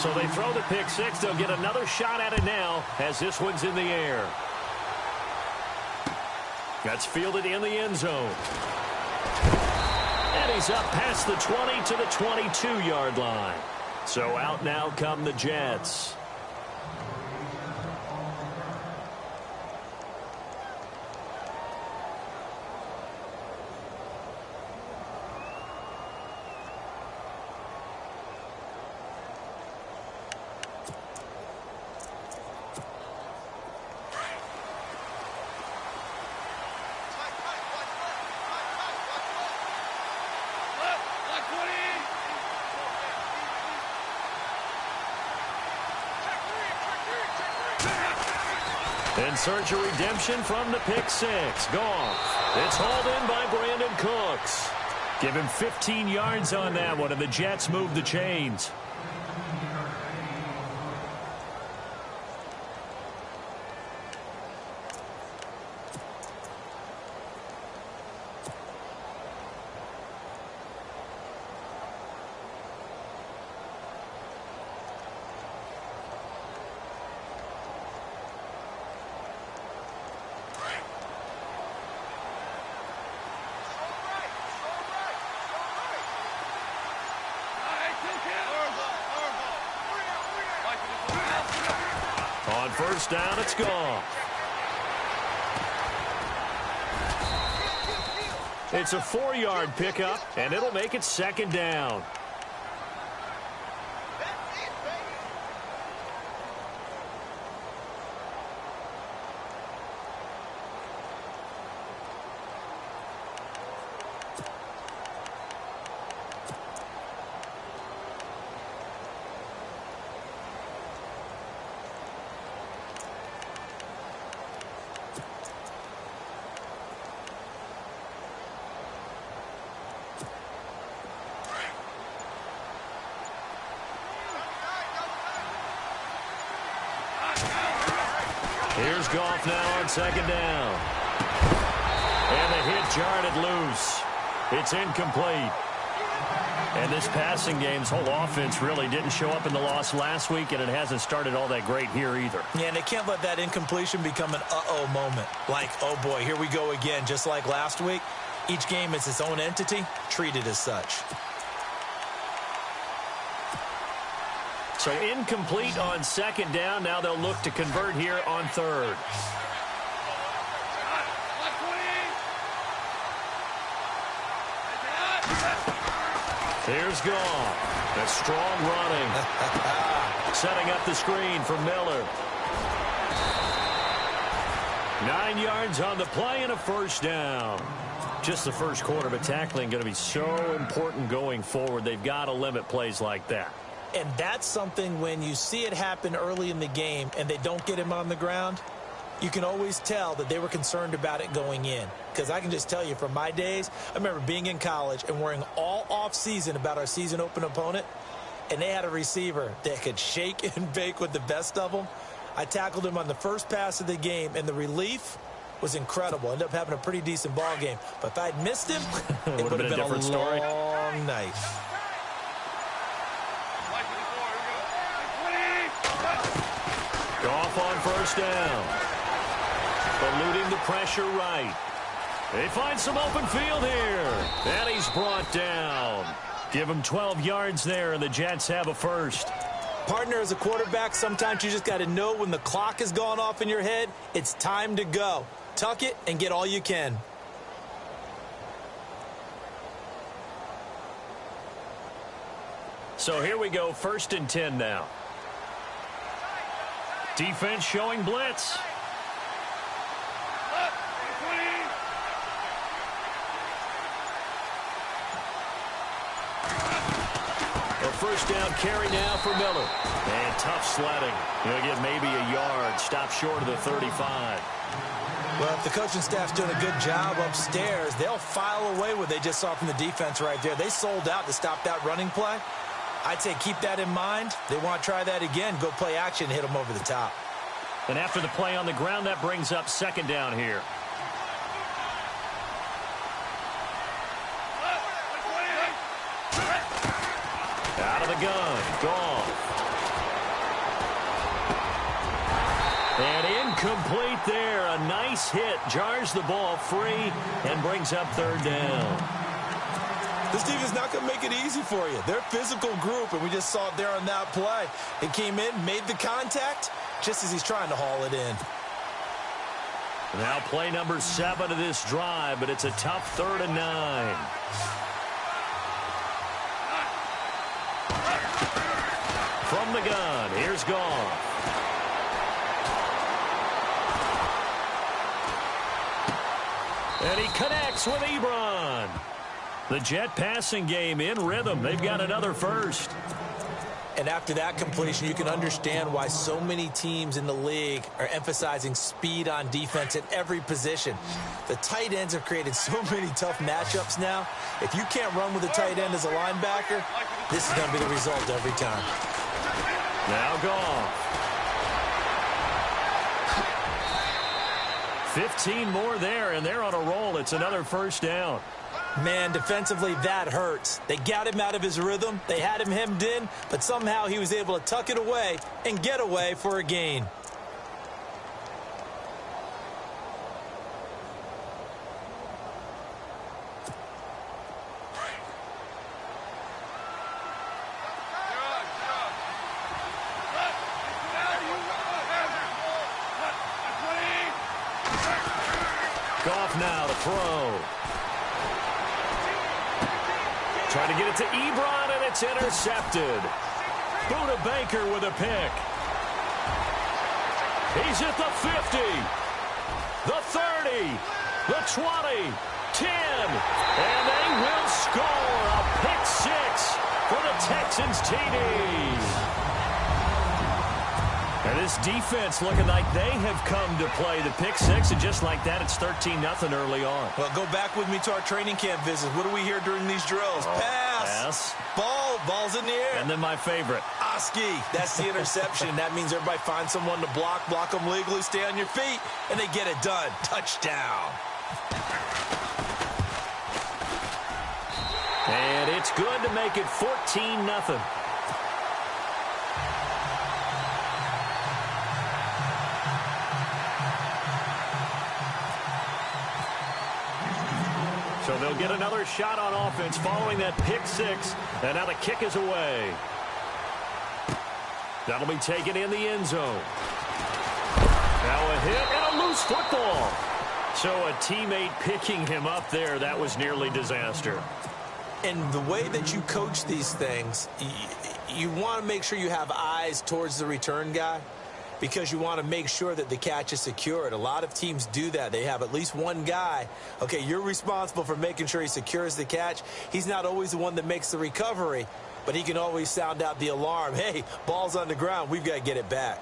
So they throw the pick six. They'll get another shot at it now as this one's in the air. That's fielded in the end zone. And he's up past the 20 to the 22-yard line. So out now come the Jets. In search of redemption from the pick six. Goff. It's hauled in by Brandon Cooks. Give him 15 yards on that one, and the Jets move the chains. On first down, it's Goff. It's a 4-yard pickup, and it'll make it second down. Here's Goff now on second down. And the hit jarred it loose. It's incomplete. And this passing game's whole offense really didn't show up in the loss last week, and it hasn't started all that great here either. Yeah, and they can't let that incompletion become an uh-oh moment. Like, oh boy, here we go again, just like last week. Each game is its own entity, treated as such. So incomplete on second down. Now they'll look to convert here on third. Here's Goff. That's strong running. Setting up the screen for Miller. 9 yards on the play and a first down. Just the first quarter, but tackling going to be so important going forward. They've got to limit plays like that. And that's something when you see it happen early in the game and they don't get him on the ground, you can always tell that they were concerned about it going in. Because I can just tell you from my days, I remember being in college and worrying all off-season about our season open opponent, and they had a receiver that could shake and bake with the best of them. I tackled him on the first pass of the game, and the relief was incredible. Ended up having a pretty decent ball game. But if I'd missed him, it would have been a different story. Long night. Goff on first down. Eluding the pressure right. They find some open field here. And he's brought down. Give him 12 yards there, and the Jets have a first. Partner, as a quarterback, sometimes you just got to know when the clock has gone off in your head, it's time to go. Tuck it and get all you can. So here we go, 1st and 10 now. Defense showing blitz. A first down carry now for Miller. And tough sledding. He'll get maybe a yard. Stop short of the 35. Well, if the coaching staff's doing a good job upstairs, they'll file away what they just saw from the defense right there. They sold out to stop that running play. I'd say keep that in mind. They want to try that again. Go play action and hit them over the top. And after the play on the ground, that brings up 2nd down here. Out of the gun. Goff. Incomplete there. A nice hit. Jars the ball free and brings up third down. This team is not going to make it easy for you. They're a physical group, and we just saw it there on that play. It came in, made the contact, just as he's trying to haul it in. Now play number 7 of this drive, but it's a tough 3rd and 9. From the gun, here's Goff. And he connects with Ebron. The Jet passing game in rhythm. They've got another first. And after that completion, you can understand why so many teams in the league are emphasizing speed on defense at every position. The tight ends have created so many tough matchups now. If you can't run with a tight end as a linebacker, this is going to be the result every time. Now Goff. 15 more there, and they're on a roll. It's another first down. Man, defensively, that hurts. They got him out of his rhythm. They had him hemmed in, but somehow he was able to tuck it away and get away for a gain. Goff now to throw. Trying to get it to Ebron, and it's intercepted. Buda Baker with a pick. He's at the 50, the 30, the 20, 10, and they will score a pick 6 for the Texans TD. And this defense looking like they have come to play the pick 6, and just like that, it's 13-0 early on. Well, go back with me to our training camp visits. What do we hear during these drills? Pass. Ball's in the air. And then my favorite. Oski. That's the interception. That means everybody finds someone to block them legally, stay on your feet, and they get it done. Touchdown. And it's good to make it 14-0. So they'll get another shot on offense following that pick 6. And now the kick is away. That'll be taken in the end zone. Now a hit and a loose football. So a teammate picking him up there, that was nearly disaster. And the way that you coach these things, you want to make sure you have eyes towards the return guy, because you want to make sure that the catch is secured. A lot of teams do that. They have at least one guy. Okay, you're responsible for making sure he secures the catch. He's not always the one that makes the recovery, but he can always sound out the alarm. Hey, ball's on the ground. We've got to get it back.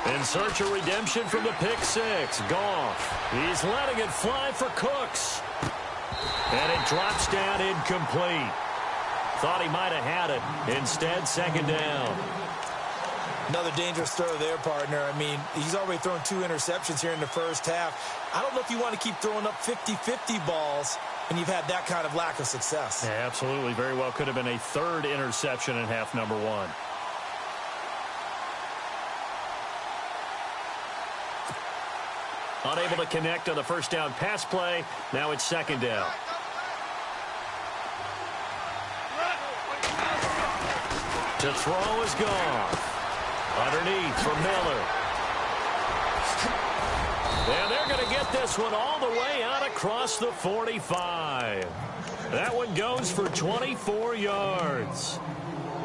In search of redemption from the pick 6. Goff. He's letting it fly for Cooks. And it drops down incomplete. Thought he might have had it. Instead, second down. Another dangerous throw there, partner. I mean, he's already thrown 2 interceptions here in the first half. I don't know if you want to keep throwing up 50-50 balls when you've had that kind of lack of success. Yeah, absolutely. Very well could have been a 3rd interception in half number 1. Unable to connect on the first down pass play. Now it's second down. To throw is Goff. Underneath for Miller. And they're going to get this one all the way out across the 45. That one goes for 24 yards.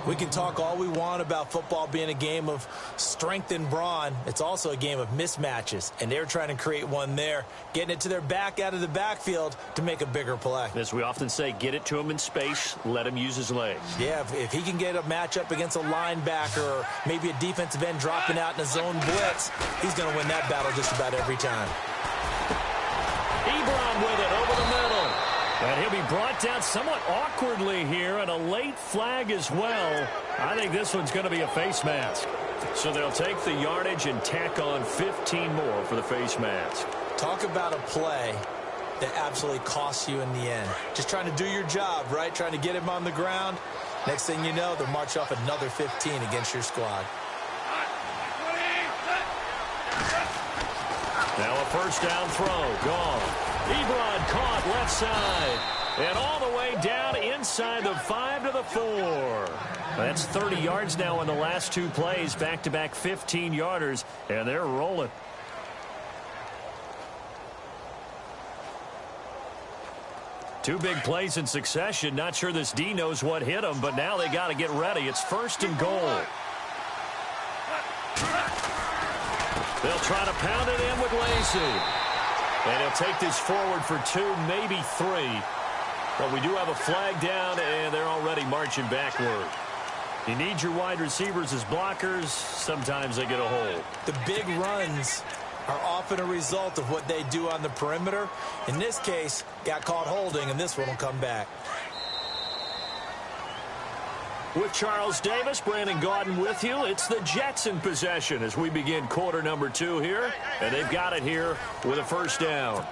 We can talk all we want about football being a game of strength and brawn. It's also a game of mismatches, and they're trying to create one there, getting it to their back out of the backfield to make a bigger play. As we often say, get it to him in space, let him use his legs. Yeah, if he can get a matchup against a linebacker or maybe a defensive end dropping out in a zone blitz, he's going to win that battle just about every time. Ebron with it over the middle. And he'll be brought down somewhat awkwardly here, and a late flag as well. I think this one's going to be a face mask. So they'll take the yardage and tack on 15 more for the face mask. Talk about a play that absolutely costs you in the end. Just trying to do your job, right? Trying to get him on the ground. Next thing you know, they'll march off another 15 against your squad. Now a first down throw. Gone. Ebron caught left side. And all the way down inside the 5 to the 4. That's 30 yards now in the last 2 plays. Back-to-back 15-yarders. And they're rolling. Two big plays in succession. Not sure this D knows what hit them, but now they got to get ready. It's first and goal. They'll try to pound it in with Lacey. And he'll take this forward for 2, maybe 3. But we do have a flag down, and they're already marching backward. You need your wide receivers as blockers. Sometimes they get a hold. The big runs are often a result of what they do on the perimeter. In this case, got caught holding, and this one will come back. With Charles Davis, Brandon Gaudin with you. It's the Jets in possession as we begin quarter number 2 here. And they've got it here with a first down.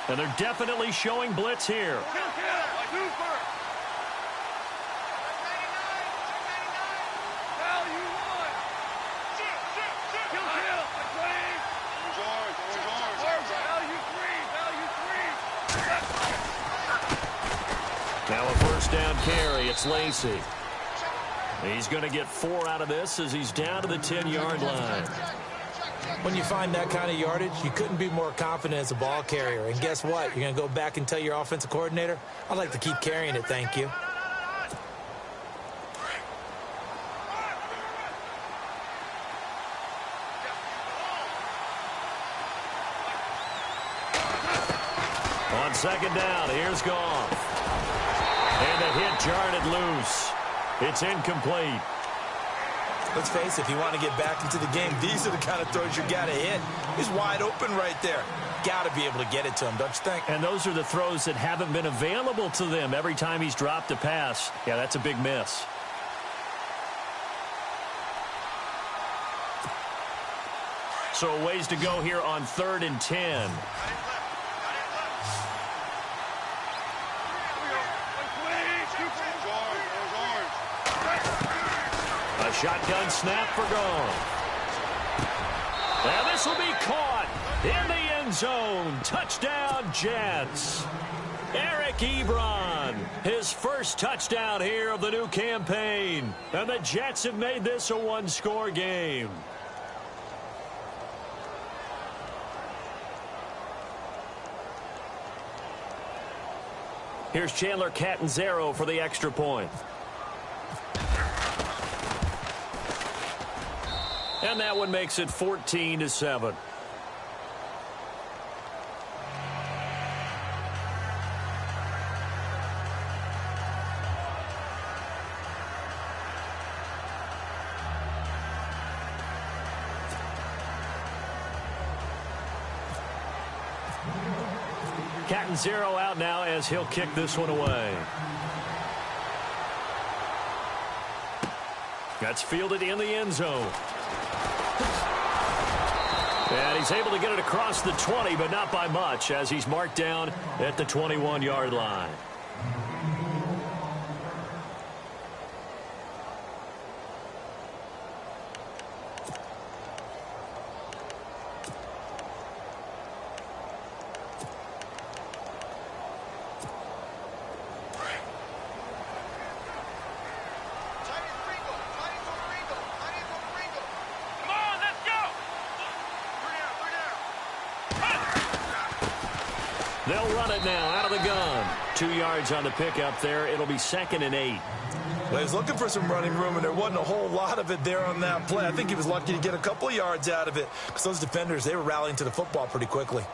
And they're definitely showing blitz here. Now a first down carry. It's Lacey. He's going to get 4 out of this as he's down to the 10-yard line. When you find that kind of yardage, you couldn't be more confident as a ball carrier. And guess what? You're going to go back and tell your offensive coordinator, I'd like to keep carrying it, thank you. On second down, here's Goff. And the hit jarred it loose. It's incomplete. Let's face it, if you want to get back into the game, these are the kind of throws you got to hit. He's wide open right there. Got to be able to get it to him, don't you think? And those are the throws that haven't been available to them every time he's dropped a pass. Yeah, that's a big miss. So a ways to go here on 3rd and 10. A shotgun snap for Goff. And this will be caught in the end zone. Touchdown, Jets. Eric Ebron, his first touchdown here of the new campaign. And the Jets have made this a one-score game. Here's Chandler Catanzaro for the extra point. And that one makes it 14-7. Catanzaro out now as he'll kick this one away. That's fielded in the end zone. And he's able to get it across the 20, but not by much, as he's marked down at the 21-yard line. They'll run it now out of the gun. 2 yards on the pickup there. It'll be 2nd and 8. Well, he was looking for some running room, and there wasn't a whole lot of it there on that play. I think he was lucky to get a couple of yards out of it because those defenders, they were rallying to the football pretty quickly.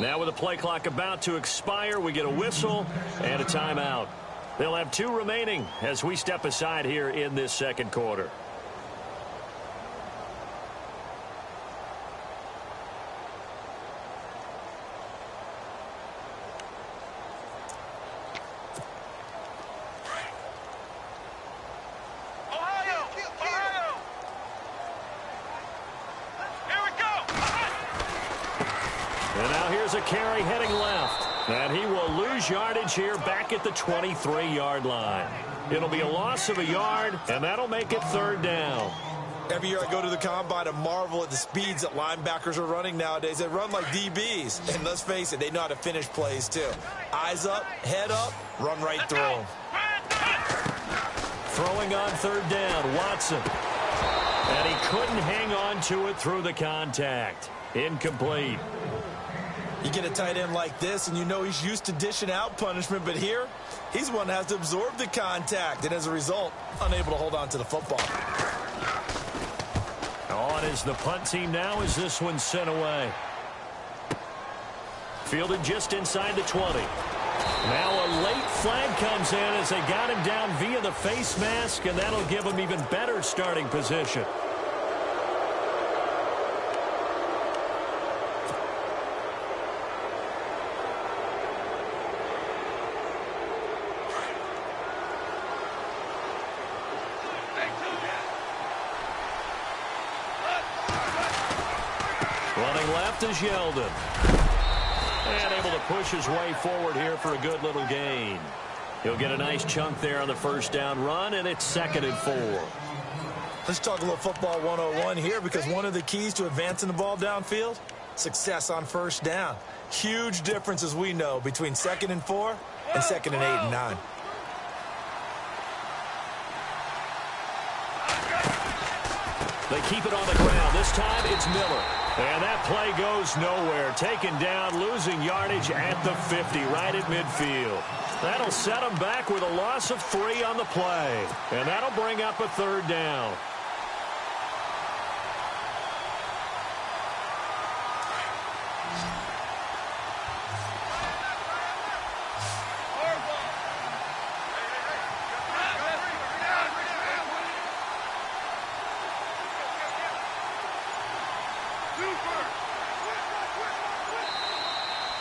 Now with the play clock about to expire, we get a whistle and a timeout. They'll have 2 remaining as we step aside here in this second quarter. And now here's a carry heading left. And he will lose yardage here back at the 23-yard line. It'll be a loss of a yard, and that'll make it 3rd down. Every year I go to the combine and marvel at the speeds that linebackers are running nowadays. They run like DBs. And let's face it, they know how to finish plays too. Eyes up, head up, run right through them. Throwing on 3rd down, Watson. And he couldn't hang on to it through the contact. Incomplete. You get a tight end like this, and you know he's used to dishing out punishment, but here, he's one that has to absorb the contact, and as a result, unable to hold on to the football. On is the punt team now as this one's sent away. Fielded just inside the 20. Now a late flag comes in as they got him down via the face mask, and that'll give him even better starting position. Running left is Yeldon. And able to push his way forward here for a good little gain. He'll get a nice chunk there on the 1st down run, and it's 2nd and 4. Let's talk a little football 101 here, because one of the keys to advancing the ball downfield, success on 1st down. Huge difference, as we know, between 2nd and 4 and 2nd and 8 and 9. They keep it on the ground. This time it's Miller. And that play goes nowhere. Taken down, losing yardage at the 50, right at midfield. That'll set them back with a loss of 3 on the play. And that'll bring up a 3rd down.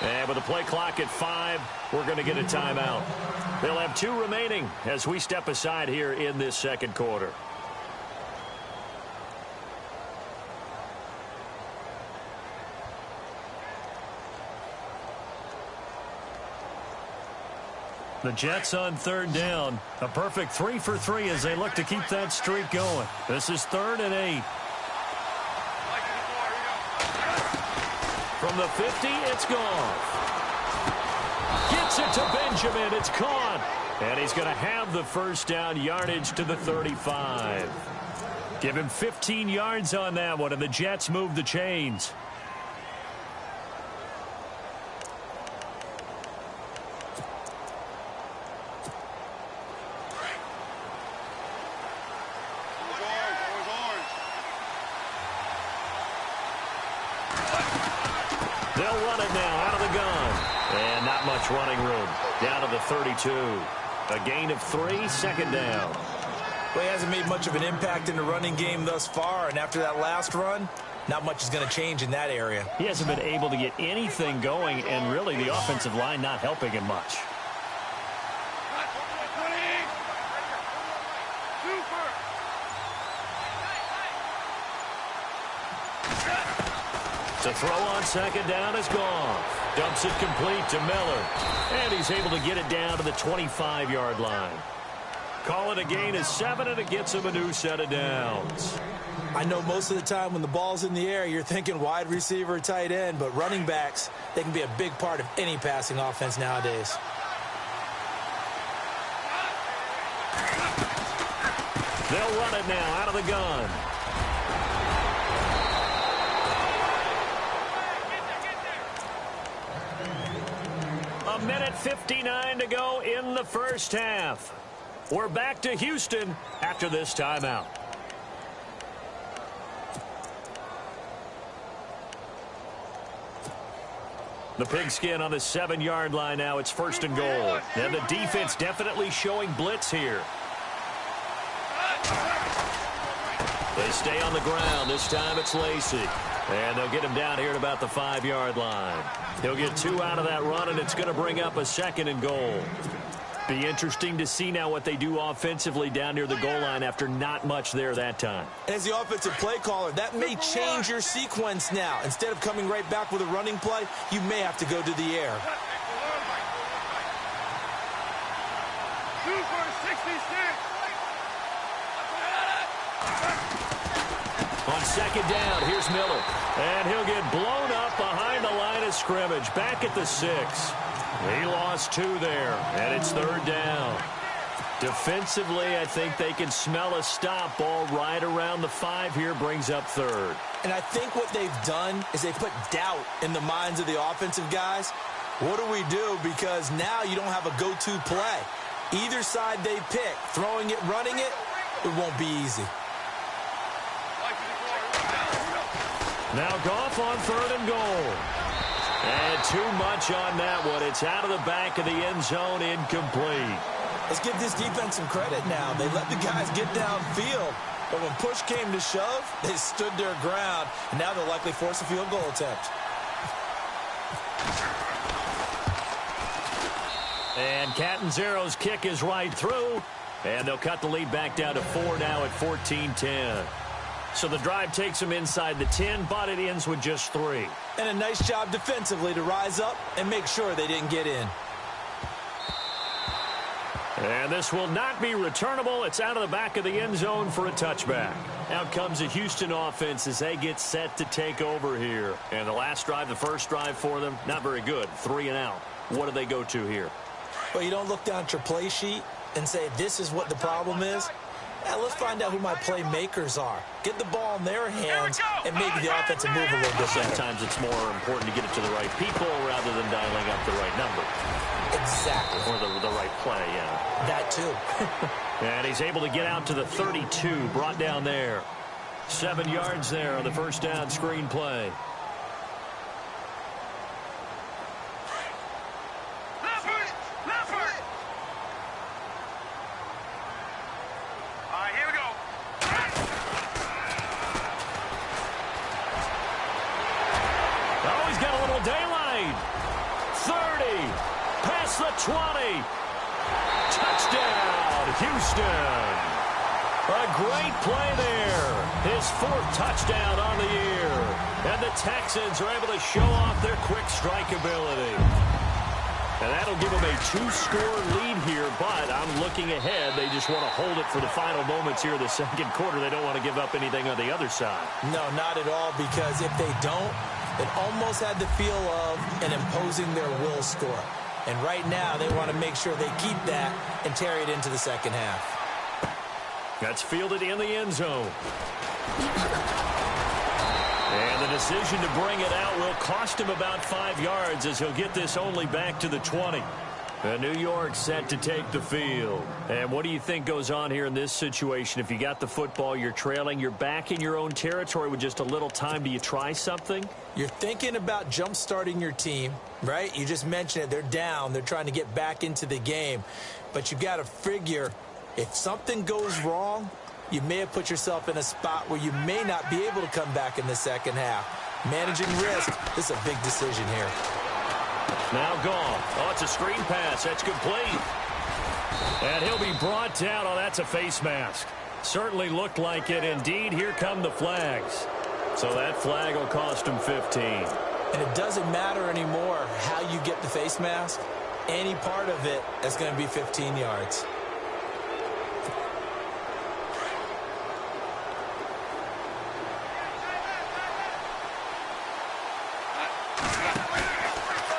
And with the play clock at 5, we're going to get a timeout. They'll have 2 remaining as we step aside here in this second quarter. The Jets on 3rd down. A perfect 3 for 3 as they look to keep that streak going. This is 3rd and 8. From the 50, it's gone. Gets it to Benjamin. It's caught. And he's going to have the 1st down yardage to the 35. Give him 15 yards on that one, and the Jets move the chains. They'll run it now out of the gun. And not much running room. Down to the 32. A gain of 3, 2nd down. Well, he hasn't made much of an impact in the running game thus far, and after that last run, not much is going to change in that area. He hasn't been able to get anything going, and really the offensive line not helping him much. To throw on 2nd down is gone. Dumps it complete to Miller. And he's able to get it down to the 25-yard line. Call it a gain of 7, and it gets him a new set of downs. I know most of the time when the ball's in the air, you're thinking wide receiver, tight end, but running backs, they can be a big part of any passing offense nowadays. They'll run it now out of the gun. A minute 59 to go in the 1st half. We're back to Houston after this timeout. The pigskin on the 7-yard line now. It's 1st and goal. And the defense definitely showing blitz here. They stay on the ground. This time it's Lacey. And they'll get him down here at about the 5-yard line. He'll get 2 out of that run, and it's going to bring up a 2nd and goal. Be interesting to see now what they do offensively down near the goal line after not much there that time. As the offensive play caller, that may change your sequence now. Instead of coming right back with a running play, you may have to go to the air. On 2nd down, here's Miller. And he'll get blown up behind the line of scrimmage. Back at the 6. He lost 2 there, and it's 3rd down. Defensively, I think they can smell a stop. Ball right around the 5 here, brings up 3rd. And I think what they've done is they put doubt in the minds of the offensive guys. What do we do? Because now you don't have a go-to play. Either side they pick, throwing it, running it, it won't be easy. Now Goff on 3rd and goal. And too much on that one. It's out of the back of the end zone, incomplete. Let's give this defense some credit now. They let the guys get downfield. But when push came to shove, they stood their ground. And now they'll likely force a field goal attempt. And Catanzaro's kick is right through. And they'll cut the lead back down to 4 now at 14-10. So the drive takes them inside the 10, but it ends with just 3. And a nice job defensively to rise up and make sure they didn't get in. And this will not be returnable. It's out of the back of the end zone for a touchback. Out comes the Houston offense as they get set to take over here. And the last drive, the first drive for them, not very good. 3 and out. What do they go to here? Well, you don't look down at your play sheet and say, this is what the problem is. Now, let's find out who my playmakers are. Get the ball in their hands and maybe the offensive move a little bit better. Sometimes it's more important to get it to the right people rather than dialing up the right number. Exactly. Or the right play, yeah. That too. And he's able to get out to the 32, brought down there. 7 yards there on the first down screen play. The 20. Touchdown, Houston. A great play there. His 4th touchdown on the year. And the Texans are able to show off their quick strike ability. And that'll give them a 2-score lead here, but I'm looking ahead. They just want to hold it for the final moments here of the 2nd quarter. They don't want to give up anything on the other side. No, not at all, because if they don't, it almost had the feel of an imposing their will score. And right now, they want to make sure they keep that and carry it into the second half. That's fielded in the end zone. And the decision to bring it out will cost him about 5 yards as he'll get this only back to the 20. And New York set to take the field. And what do you think goes on here in this situation? If you got the football, you're trailing, you're back in your own territory with just a little time. Do you try something? You're thinking about jump-starting your team, right? You just mentioned it. They're down. They're trying to get back into the game. But you've got to figure if something goes wrong, you may have put yourself in a spot where you may not be able to come back in the second half. Managing risk, this is a big decision here. Now gone. Oh, it's a screen pass. That's complete. And he'll be brought down. Oh, that's a face mask. Certainly looked like it. Indeed, here come the flags. So that flag will cost him 15. And it doesn't matter anymore how you get the face mask. Any part of it is going to be 15 yards.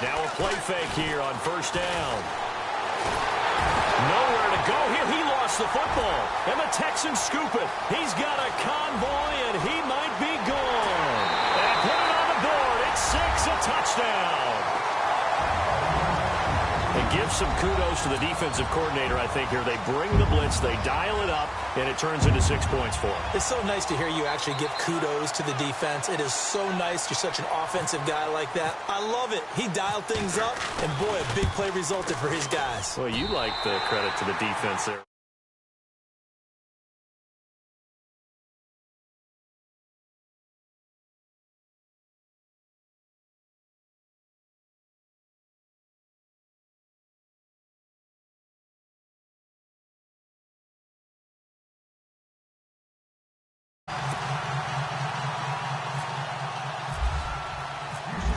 Now a play fake here on first down. Nowhere to go here. He lost the football. And the Texans scoop it. He's got a convoy, and he might be gone. And put it on the board. It's 6, a touchdown. It gives Give some kudos to the defensive coordinator, I think, here. They bring the blitz, they dial it up, and it turns into 6 points for them. It's so nice to hear you actually give kudos to the defense. It is so nice. You're such an offensive guy like that. I love it. He dialed things up, and boy, a big play resulted for his guys. Well, you like the credit to the defense there.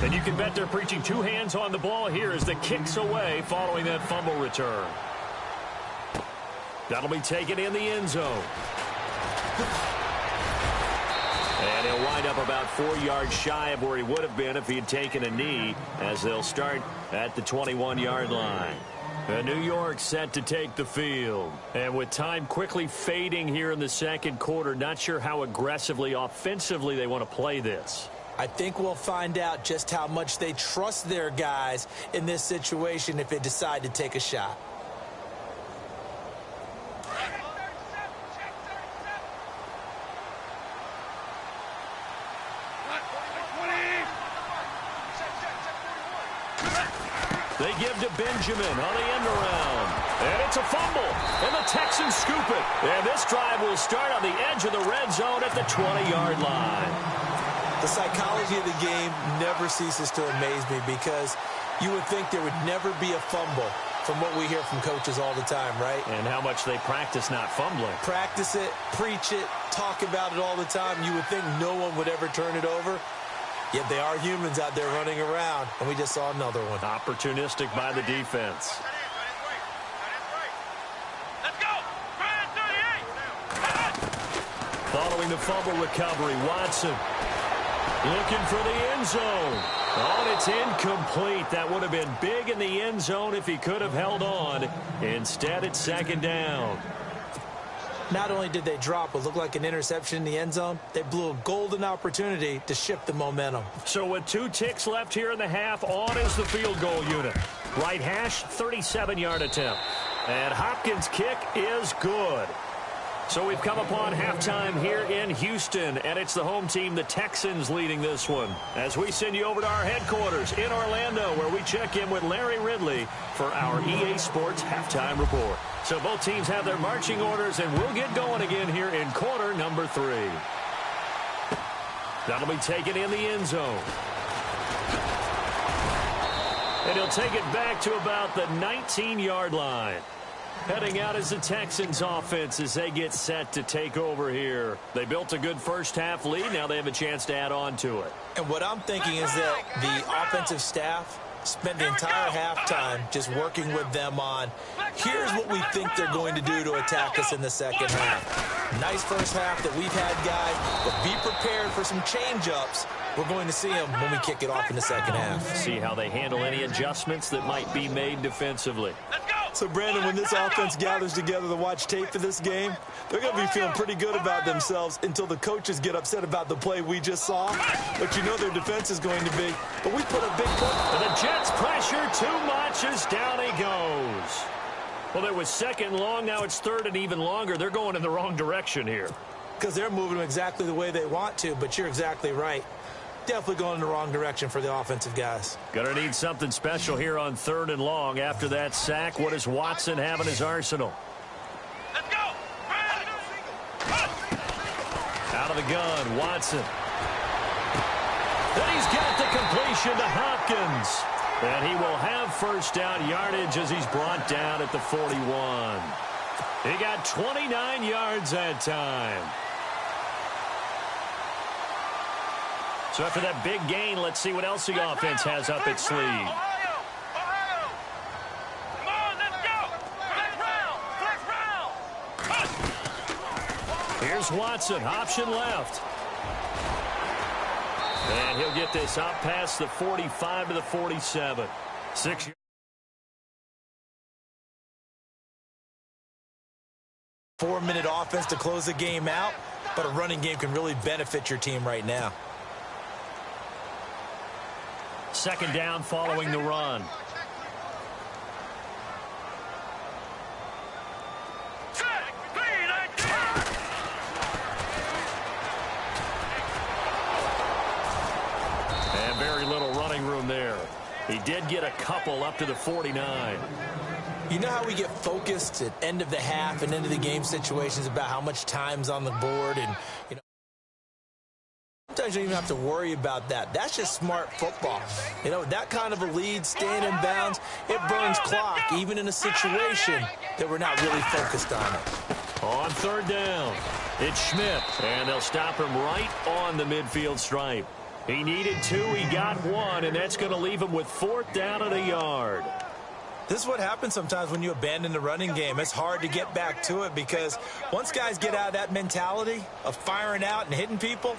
And you can bet they're preaching two hands on the ball here as the kick's away following that fumble return. That'll be taken in the end zone. And he'll wind up about 4 yards shy of where he would have been if he had taken a knee, as they'll start at the 21-yard line. New York set to take the field. And with time quickly fading here in the second quarter, not sure how aggressively, offensively they want to play this. I think we'll find out just how much they trust their guys in this situation if they decide to take a shot. They give to Benjamin on the end around. And it's a fumble. And the Texans scoop it. And this drive will start on the edge of the red zone at the 20-yard line. The psychology of the game never ceases to amaze me because you would think there would never be a fumble from what we hear from coaches all the time, right? And how much they practice not fumbling. Practice it, preach it, talk about it all the time. You would think no one would ever turn it over. Yet they are humans out there running around, and we just saw another one. Opportunistic by the defense. Following the fumble recovery, Watson looking for the end zone. Oh, and it's incomplete. That would have been big in the end zone if he could have held on. Instead, it's second down. Not only did they drop what looked like an interception in the end zone, they blew a golden opportunity to shift the momentum. So with 2 ticks left here in the half, on is the field goal unit. Right hash, 37-yard attempt. And Hopkins' kick is good. So we've come upon halftime here in Houston, and it's the home team, the Texans, leading this one. As we send you over to our headquarters in Orlando, where we check in with Larry Ridley for our EA Sports Halftime Report. So both teams have their marching orders, and we'll get going again here in quarter number 3. That'll be taken in the end zone. And he'll take it back to about the 19-yard line. Heading out is the Texans offense as they get set to take over here. They built a good first half lead. Now they have a chance to add on to it. And what I'm thinking is that the offensive staff spent the entire halftime just working with them on, here's what we think they're going to do to attack us in the second half. Nice first half that we've had, guys, but be prepared for some change-ups. We're going to see them when we kick it off in the second half. See how they handle any adjustments that might be made defensively. So, Brandon, when this offense gathers together to watch tape for this game, they're going to be feeling pretty good about themselves until the coaches get upset about the play we just saw. But you know their defense is going to be. But we put a big play. And the Jets pressure too much as down he goes. Well, there was second long. Now it's third and even longer. They're going in the wrong direction here. Because they're moving them exactly the way they want to, but you're exactly right. Definitely going in the wrong direction for the offensive guys. Gonna need something special here on third and long. After that sack, what does Watson have in his arsenal? Let's go! Out of the gun, Watson. Then he's got the completion to Hopkins. And he will have first down yardage as he's brought down at the 41. He got 29 yards that time. So after that big gain, let's see what else the offense has up its sleeve. Ohio! Come on, let's go! Flex round! Here's Watson, option left. And he'll get this out past the 45 to the 47. 6 4-minute offense to close the game out, but a running game can really benefit your team right now. Second down following the run. did get a couple up to the 49. You know how we get focused at end of the half and end of the game situations about how much time's on the board, and sometimes you don't even have to worry about that. That's just smart football. That kind of a lead, staying in bounds, it burns clock, even in a situation that we're not really focused on it. On third down, it's Schmidt, and they'll stop him right on the midfield stripe. He needed 2, he got 1, and that's going to leave him with 4th down and a yard. This is what happens sometimes when you abandon the running game. It's hard to get back to it because once guys get out of that mentality of firing out and hitting people,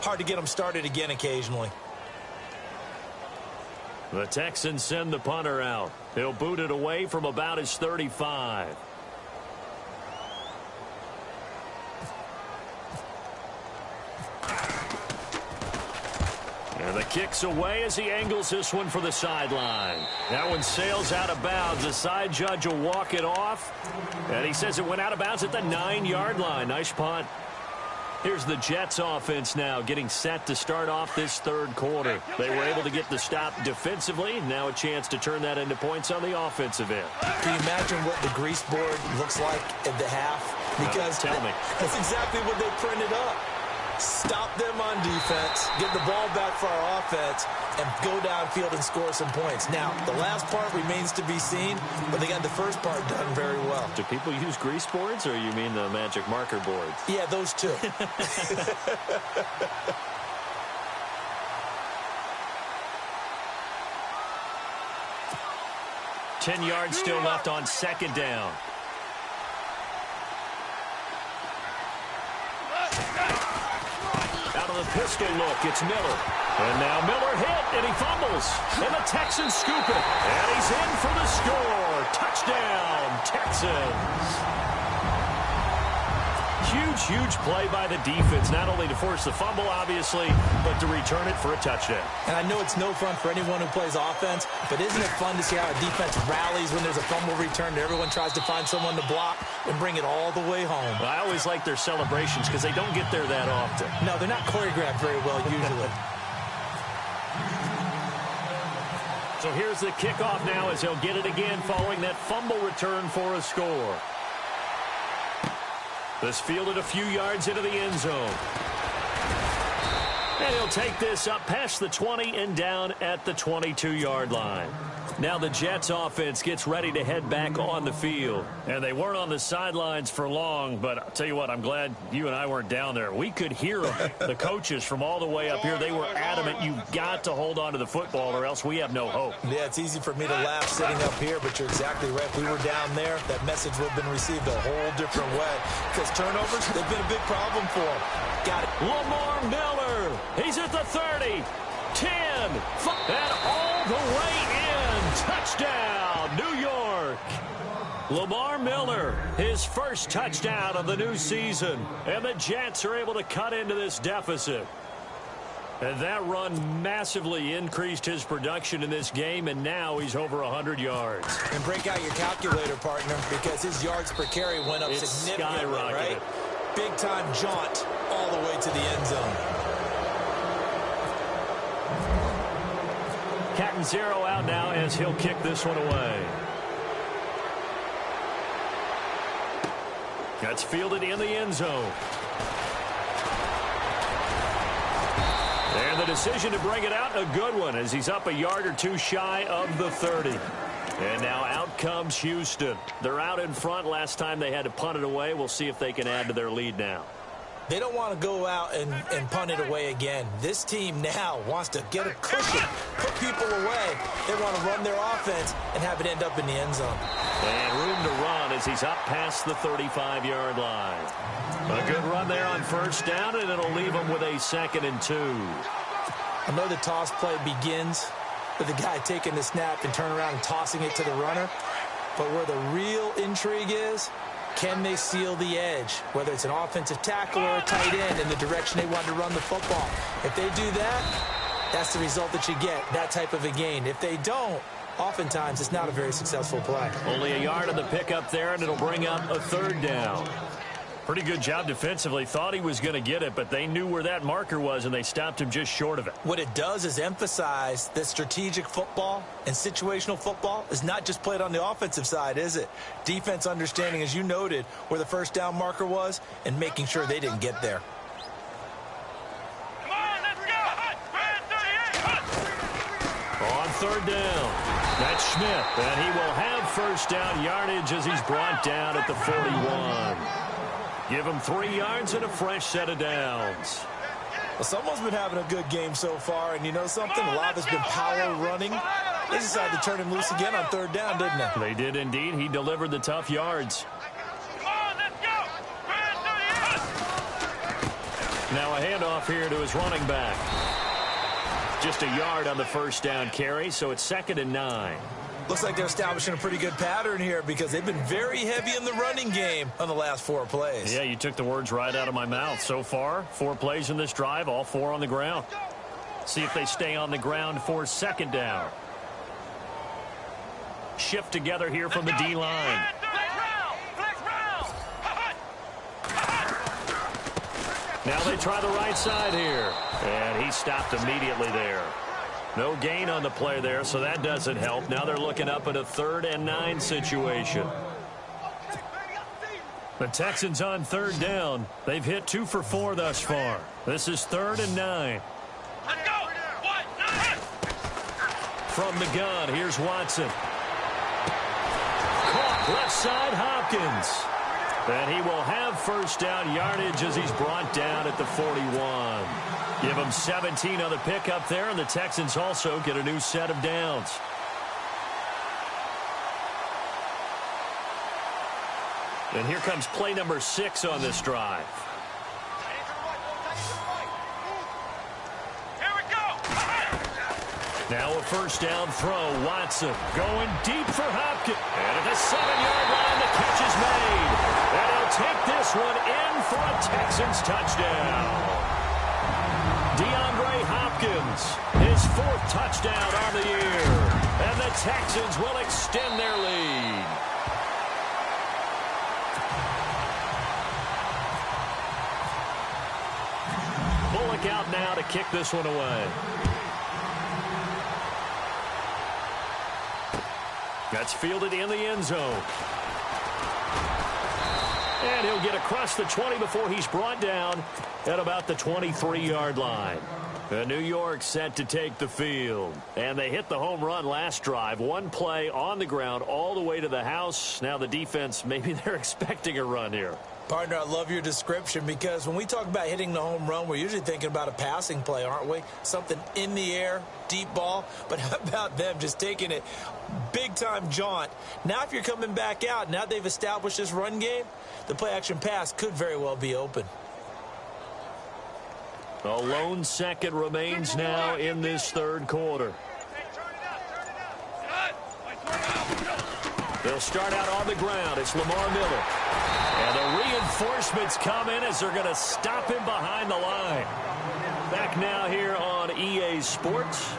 hard to get them started again occasionally. The Texans send the punter out. He'll boot it away from about his 35. And the kick's away as he angles this one for the sideline. That one sails out of bounds. The side judge will walk it off. And he says it went out of bounds at the 9-yard line. Nice punt. Here's the Jets offense now getting set to start off this third quarter. They were able to get the stop defensively. Now a chance to turn that into points on the offensive end. Can you imagine what the grease board looks like at the half? Because tell me. That's exactly what they printed up. Stop them on defense, get the ball back for our offense, and go downfield and score some points. Now, the last part remains to be seen, but they got the first part done very well. Do people use grease boards, or you mean the magic marker boards? Yeah, those two. 10 yards still left on second down. Out of the pistol look, it's Miller. And now Miller hit, and he fumbles. And the Texans scoop it. And he's in for the score. Touchdown, Texans. Huge play by the defense, not only to force the fumble, obviously, but to return it for a touchdown. And I know it's no fun for anyone who plays offense, but isn't it fun to see how a defense rallies when there's a fumble return and everyone tries to find someone to block and bring it all the way home? I always like their celebrations because they don't get there that often. No, they're not choreographed very well usually. So here's the kickoff now as he'll get it again following that fumble return for a score. This fielded a few yards into the end zone. And he'll take this up past the 20 and down at the 22-yard line. Now the Jets offense gets ready to head back on the field. And they weren't on the sidelines for long, but I'll tell you what, I'm glad you and I weren't down there. We could hear them, the coaches from all the way up here. They were adamant, you've got to hold on to the football or else we have no hope. Yeah, it's easy for me to laugh sitting up here, but you're exactly right. If we were down there, that message would have been received a whole different way. Because turnovers, they've been a big problem for them. Got it. Lamar Miller, he's at the 30, 10, and all the way in. Touchdown, New York. Lamar Miller, his first touchdown of the new season. And the Jets are able to cut into this deficit. And that run massively increased his production in this game, and now he's over 100 yards. And break out your calculator, partner, because his yards per carry went up significantly, right? Big-time jaunt all the way to the end zone. Captain Zero out now as he'll kick this one away. That's fielded in the end zone. And the decision to bring it out, a good one, as he's up a yard or two shy of the 30. And now out comes Houston. They're out in front. Last time they had to punt it away. We'll see if they can add to their lead now. They don't want to go out and punt it away again. This team now wants to get a cushion, put people away. They want to run their offense and have it end up in the end zone. And room to run as he's up past the 35-yard line. A good run there on first down, and it'll leave him with a 2nd and 2. I know the toss play begins with the guy taking the snap and turning around and tossing it to the runner. But where the real intrigue is, can they seal the edge, whether it's an offensive tackle or a tight end in the direction they want to run the football? If they do that, that's the result that you get, that type of a gain. If they don't, oftentimes it's not a very successful play. Only a yard on the pickup there, and it'll bring up a 3rd down. Pretty good job defensively. Thought he was going to get it, but they knew where that marker was, and they stopped him just short of it. What it does is emphasize that strategic football and situational football is not just played on the offensive side, is it? Defense understanding, as you noted, where the first down marker was and making sure they didn't get there. Come on, let's go. On third down, that's Smith, and he will have first down yardage as he's brought down at the 41. Give him 3 yards and a fresh set of downs. Well, someone's been having a good game so far, and you know something? A lot has been power running. They decided to turn him loose again on third down, didn't they? They did indeed. He delivered the tough yards. Come on, let's go. Now a handoff here to his running back. Just a yard on the first down carry, so it's 2nd and 9. Looks like they're establishing a pretty good pattern here because they've been very heavy in the running game on the last 4 plays. Yeah, you took the words right out of my mouth. So far, 4 plays in this drive, all 4 on the ground. See if they stay on the ground for 2nd down. Shift together here from the D-line. Now they try the right side here. And he stopped immediately there. No gain on the play there, so that doesn't help. Now they're looking up at a 3rd and 9 situation. The Texans on 3rd down. They've hit 2 for 4 thus far. This is 3rd and 9. Let's go. From the gun, here's Watson. Caught left side, Hopkins. And he will have first down yardage as he's brought down at the 41. Give him 17 on the pickup there, and the Texans also get a new set of downs. And here comes play number 6 on this drive. Here we go. Now a first down throw. Watson going deep for Hopkins. And at the 7-yard line, the catch is made. And he'll take this one in for a Texans touchdown. Hopkins, his 4th touchdown on the year. And the Texans will extend their lead. Bullock out now to kick this one away. That's fielded in the end zone. And he'll get across the 20 before he's brought down at about the 23-yard line. New York set to take the field. And they hit the home run last drive. 1 play on the ground all the way to the house. Now the defense, maybe they're expecting a run here. Partner, I love your description because when we talk about hitting the home run, we're usually thinking about a passing play, aren't we? Something in the air, deep ball. But how about them just taking it big-time jaunt? Now if you're coming back out, now they've established this run game, the play-action pass could very well be open. A lone second remains now in this 3rd quarter. They'll start out on the ground. It's Lamar Miller. And the reinforcements come in as they're going to stop him behind the line. Back now here on EA Sports.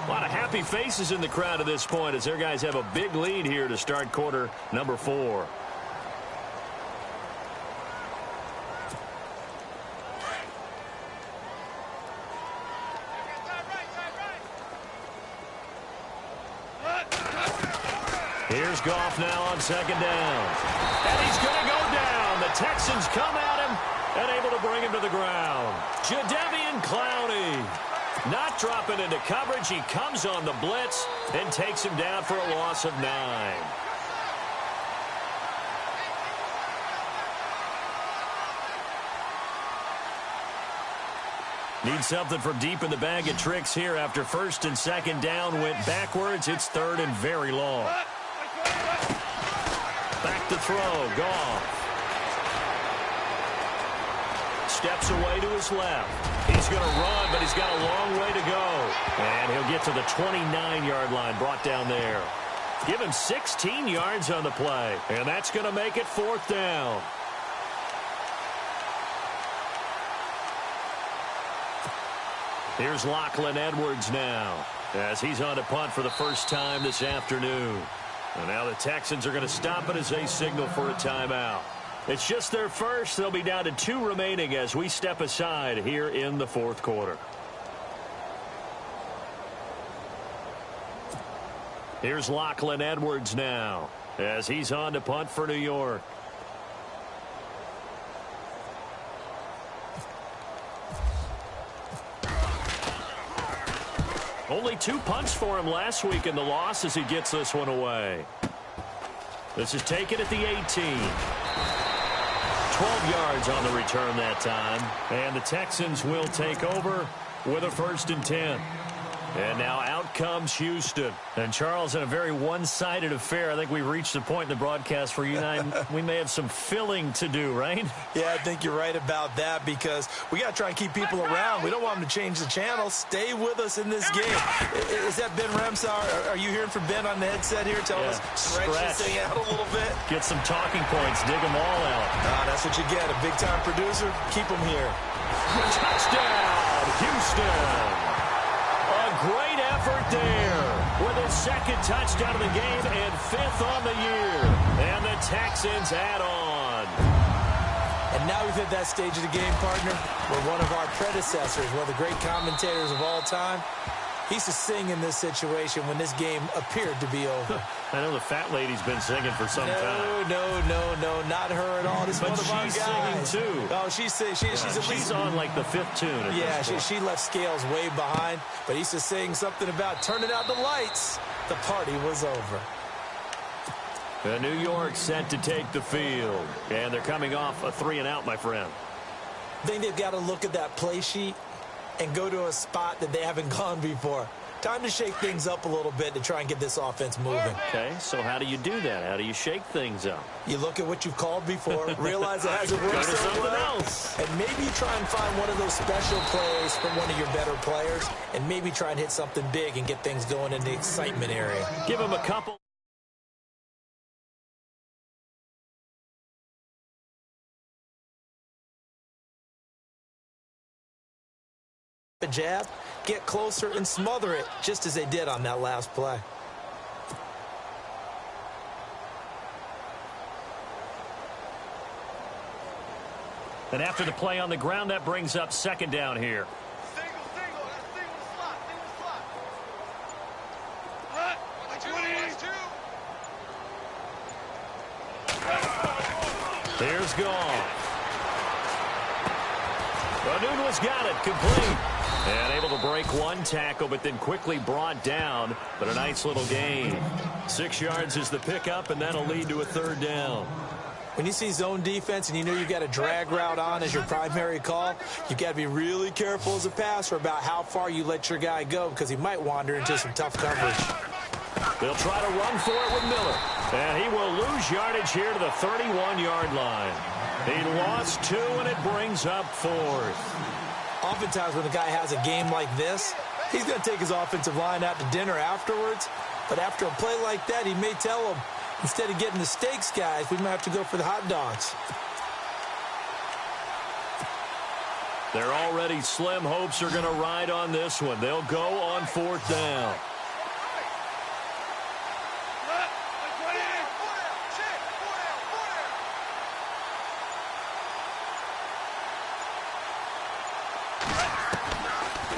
A lot of happy faces in the crowd at this point as their guys have a big lead here to start quarter number 4. Here's Goff now on 2nd down. And he's going to go down. The Texans come at him and able to bring him to the ground. Jadeveon Clowney not dropping into coverage. He comes on the blitz and takes him down for a loss of 9. Need something from deep in the bag of tricks here after 1st and 2nd down went backwards. It's 3rd and very long. Back to throw. Goff. Steps away to his left. He's going to run, but he's got a long way to go. And he'll get to the 29-yard line, brought down there. Give him 16 yards on the play. And that's going to make it 4th down. Here's Lachlan Edwards now as he's on to punt for the first time this afternoon. And now the Texans are going to stop it as they signal for a timeout. It's just their first. They'll be down to 2 remaining as we step aside here in the fourth quarter. Here's Lachlan Edwards now as he's on to punt for New York. Only 2 punts for him last week in the loss as he gets this one away. This is taken at the 18. 12 yards on the return that time. And the Texans will take over with a 1st and 10. And now out comes Houston. And, Charles, in a very one-sided affair, I think we've reached the point in the broadcast for you and I, we may have some filling to do, right? Yeah, I think you're right about that because we got to try and keep people around. We don't want them to change the channel. Stay with us in this game. Is that Ben Ramsauer? Are you hearing from Ben on the headset here? Tell us, stretch this thing out a little bit. Get some talking points. Dig them all out. That's what you get. A big-time producer. Keep them here. Touchdown, Houston. A great effort there with his 2nd touchdown of the game and 5th on the year. And the Texans add on. And now we've hit that stage of the game, partner, where one of our predecessors, one of the great commentators of all time, he used to sing in this situation when this game appeared to be over. I know the fat lady's been singing for some time. No, not her at all. This is one of our guys. She's singing, too. Oh, she's on, like, the 5th tune. Yeah, she left Scales way behind, but he used to sing something about turning out the lights. The party was over. And New York set to take the field. And they're coming off a 3-and-out, my friend. I think they've got to look at that play sheet and go to a spot that they haven't gone before. Time to shake things up a little bit to try and get this offense moving. Okay, so how do you do that? How do you shake things up? You look at what you've called before, realize it hasn't worked so well, and maybe try and find one of those special plays from one of your better players, and maybe try and hit something big and get things going in the excitement area. Give them a couple. A jab, get closer and smother it, just as they did on that last play. And after the play on the ground, that brings up 2nd down here. Single to slot. Hut, 2. Here's Goff. Nunez got it, complete. And able to break 1 tackle, but then quickly brought down. But a nice little gain. 6 yards is the pickup, and that'll lead to a 3rd down. When you see zone defense and you know you've got a drag route on as your primary call, you've got to be really careful as a passer about how far you let your guy go because he might wander into some tough coverage. They'll try to run for it with Miller. And he will lose yardage here to the 31-yard line. He lost 2, and it brings up 4th. Oftentimes when a guy has a game like this, he's going to take his offensive line out to dinner afterwards. But after a play like that, he may tell them, instead of getting the steaks, guys, we might have to go for the hot dogs. They're already slim hopes are going to ride on this one. They'll go on 4th down.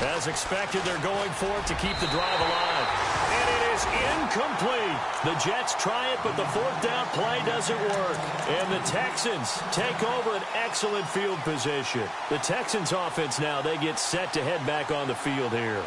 As expected, they're going for it to keep the drive alive. And it is incomplete. The Jets try it, but the 4th down play doesn't work. And the Texans take over an excellent field position. The Texans offense now, they get set to head back on the field here.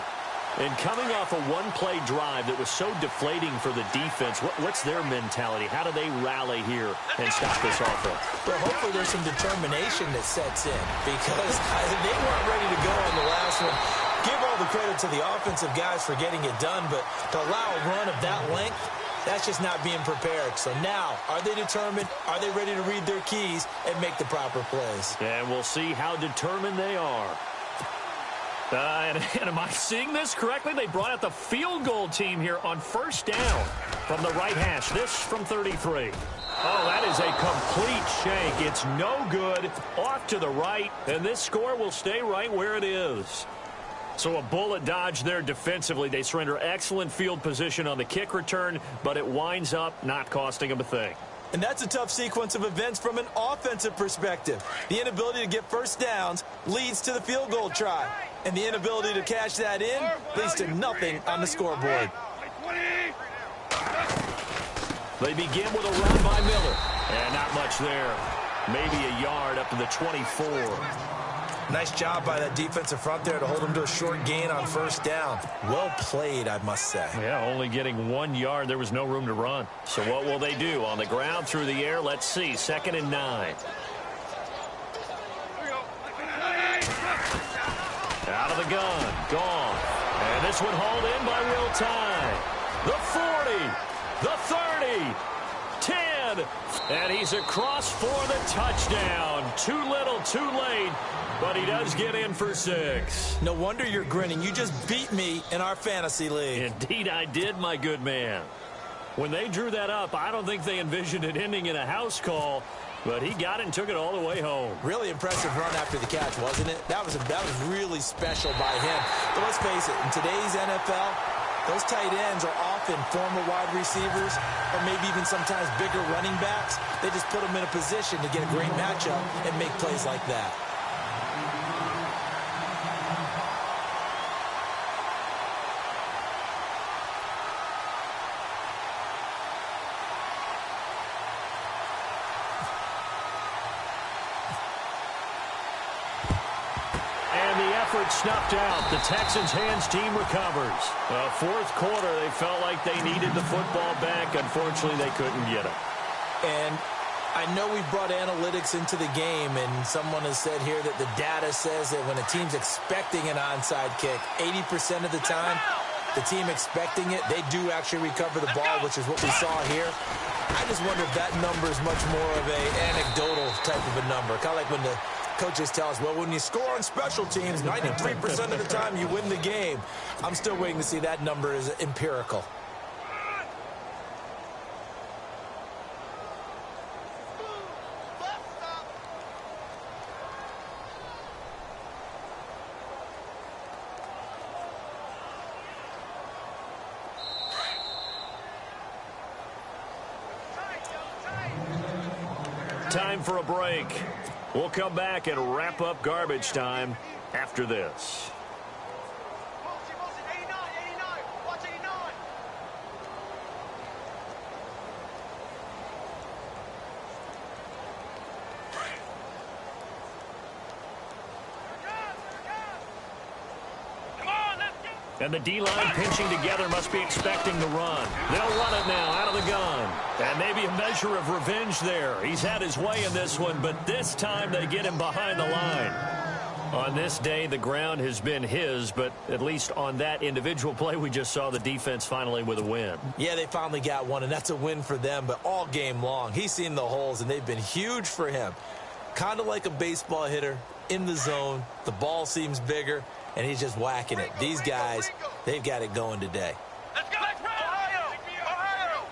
And coming off a 1-play drive that was so deflating for the defense, what's their mentality? How do they rally here and stop this offense? Well, hopefully there's some determination that sets in because they weren't ready to go on the last one. Give all the credit to the offensive guys for getting it done, but to allow a run of that length, that's just not being prepared. So now, are they determined? Are they ready to read their keys and make the proper plays? And we'll see how determined they are. And am I seeing this correctly? They brought out the field goal team here on 1st down from the right hash. This from 33. Oh, that is a complete shank. It's no good. Off to the right, and this score will stay right where it is. So a bullet dodge there defensively. They surrender excellent field position on the kick return, but it winds up not costing them a thing. And that's a tough sequence of events from an offensive perspective. The inability to get first downs leads to the field goal try. And the inability to cash that in leads to nothing on the scoreboard. They begin with a run by Miller. And not much there. Maybe a yard up to the 24. Nice job by that defensive front there to hold him to a short gain on first down. Well played, I must say. Yeah, only getting 1 yard. There was no room to run. So what will they do? On the ground, through the air, let's see. 2nd and 9. Out of the gun. Gone. And this one hauled in by Will Tye. The 40. The 30. 10. And he's across for the touchdown. Too little, too late. But he does get in for 6. No wonder you're grinning. You just beat me in our fantasy league. Indeed I did, my good man. When they drew that up, I don't think they envisioned it ending in a house call, but he got it and took it all the way home. Really impressive run after the catch, wasn't it? That was really special by him. But let's face it, in today's NFL, those tight ends are often former wide receivers or maybe even sometimes bigger running backs. They just put them in a position to get a great matchup and make plays like that. Snuffed out. The Texans' hands team recovers. Fourth quarter, they felt like they needed the football back. Unfortunately, they couldn't get it. And I know we brought analytics into the game, and someone has said here that the data says that when a team's expecting an onside kick, 80% of the time, the team expecting it, they do actually recover the ball, which is what we saw here. I just wonder if that number is much more of an anecdotal type of a number. Kind of like when the coaches tell us, well, when you score on special teams, 93% of the time you win the game. I'm still waiting to see that number is empirical. Time for a break. We'll come back and wrap up garbage time after this. And the D-line pinching together must be expecting the run. They'll run it now out of the gun. And maybe a measure of revenge there. He's had his way in this one, but this time they get him behind the line. On this day, the ground has been his, but at least on that individual play, we just saw the defense finally with a win. Yeah, they finally got one, and that's a win for them, but all game long, he's seen the holes, and they've been huge for him. Kind of like a baseball hitter in the zone. The ball seems bigger, and he's just whacking it. These guys, they've got it going today. Let's go! Ohio!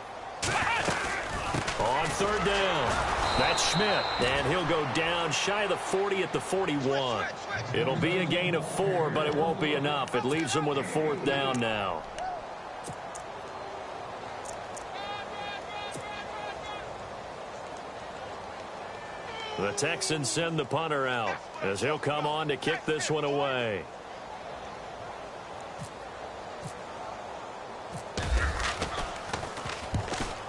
On third down, that's Schmidt, and he'll go down shy of the 40 at the 41. It'll be a gain of 4, but it won't be enough. It leaves him with a 4th down now. The Texans send the punter out as he'll come on to kick this one away.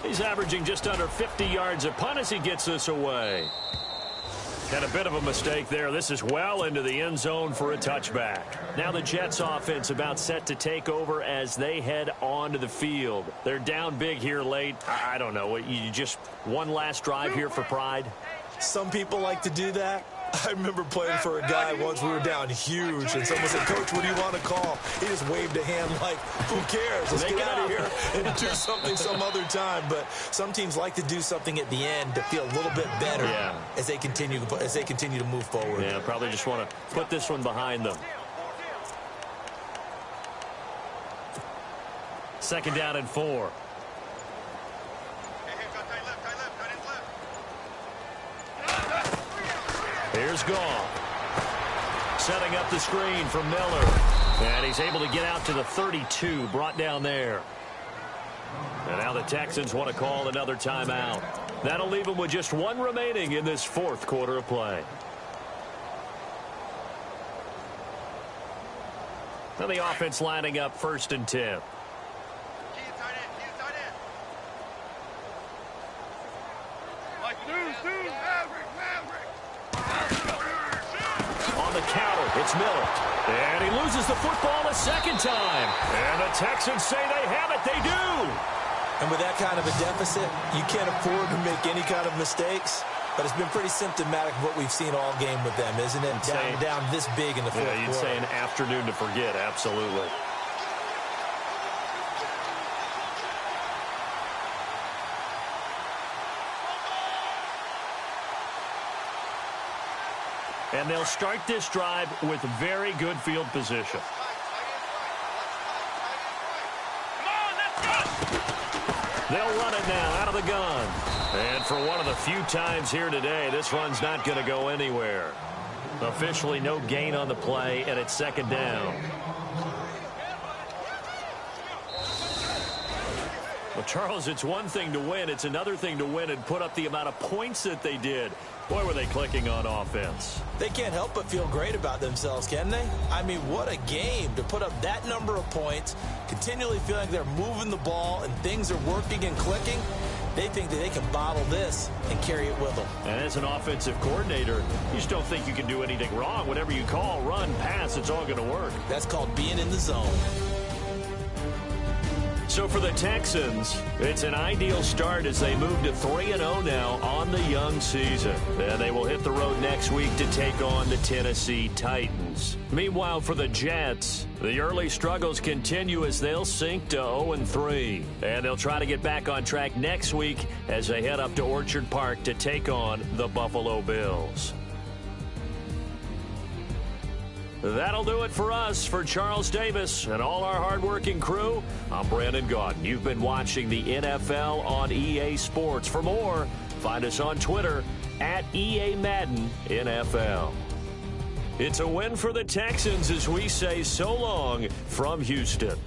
He's averaging just under 50 yards a punt as he gets this away. Had a bit of a mistake there. This is well into the end zone for a touchback. Now the Jets offense about set to take over as they head onto the field. They're down big here late. I don't know. You just one last drive here for pride? Some people like to do that. I remember playing for a guy once. We were down huge, and someone said, "Coach, what do you want to call?" He just waved a hand like, "Who cares? Let's get out of here and do something some other time." But some teams like to do something at the end to feel a little bit better as they continue to move forward. Yeah, probably just want to put this one behind them. 2nd down and 4. Here's Goff. Setting up the screen from Miller. And he's able to get out to the 32, brought down there. And now the Texans want to call another timeout. That'll leave them with just one remaining in this fourth quarter of play. Now the offense lining up 1st and 10. On the counter, it's Miller. And he loses the football a second time. And the Texans say they have it. They do. And with that kind of a deficit, you can't afford to make any kind of mistakes. But it's been pretty symptomatic of what we've seen all game with them, isn't it? Down this big in the fourth quarter. You'd say an afternoon to forget, absolutely. And they'll start this drive with very good field position. They'll run it now out of the gun. And for one of the few times here today, this run's not going to go anywhere. Officially no gain on the play, and it's 2nd down. Well, Charles, it's one thing to win. It's another thing to win and put up the amount of points that they did. Boy, were they clicking on offense. They can't help but feel great about themselves, can they? I mean, what a game to put up that number of points, continually feeling like they're moving the ball and things are working and clicking. They think that they can bottle this and carry it with them. And as an offensive coordinator, you just don't think you can do anything wrong. Whatever you call, run, pass, it's all going to work. That's called being in the zone. So for the Texans, it's an ideal start as they move to 3-0 now on the young season. And they will hit the road next week to take on the Tennessee Titans. Meanwhile, for the Jets, the early struggles continue as they'll sink to 0-3. And they'll try to get back on track next week as they head up to Orchard Park to take on the Buffalo Bills. That'll do it for us. For Charles Davis and all our hardworking crew, I'm Brandon Gaudin. You've been watching the NFL on EA Sports. For more, find us on Twitter at EA Madden NFL. It's a win for the Texans as we say so long from Houston.